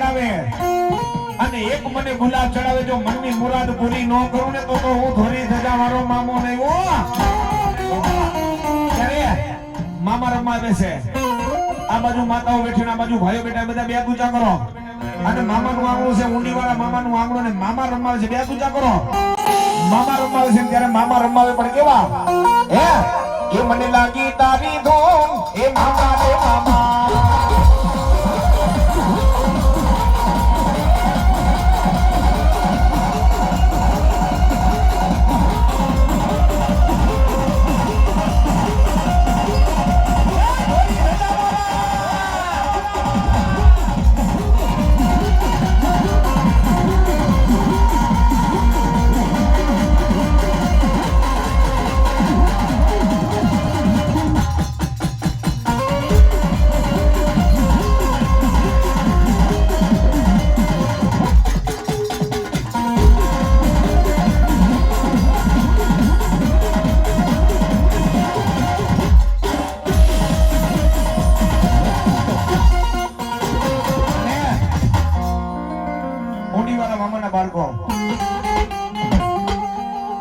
ચડાવે અને એક મને ગુલાબ ચડાવે જો મનની મુરાદ પૂરી ન કરું ને તો હું ધોરી સજા મારો મામો નહીં હો ત્યારે મામા રમવા બેસે આ બાજુ માતાઓ બેઠી ને આ બાજુ ભાઈઓ બેઠા બધા બે પૂજા કરો અને મામાનું આંગણું છે ઊંડી વાળા મામાનું આંગણું ને મામા રમાવે છે બે પૂજા કરો મામા રમાવે છે ત્યારે મામા રમાવે પણ કેવા હે એ મને લાગી તારી ધૂન એ મામા રે મામા બાળકો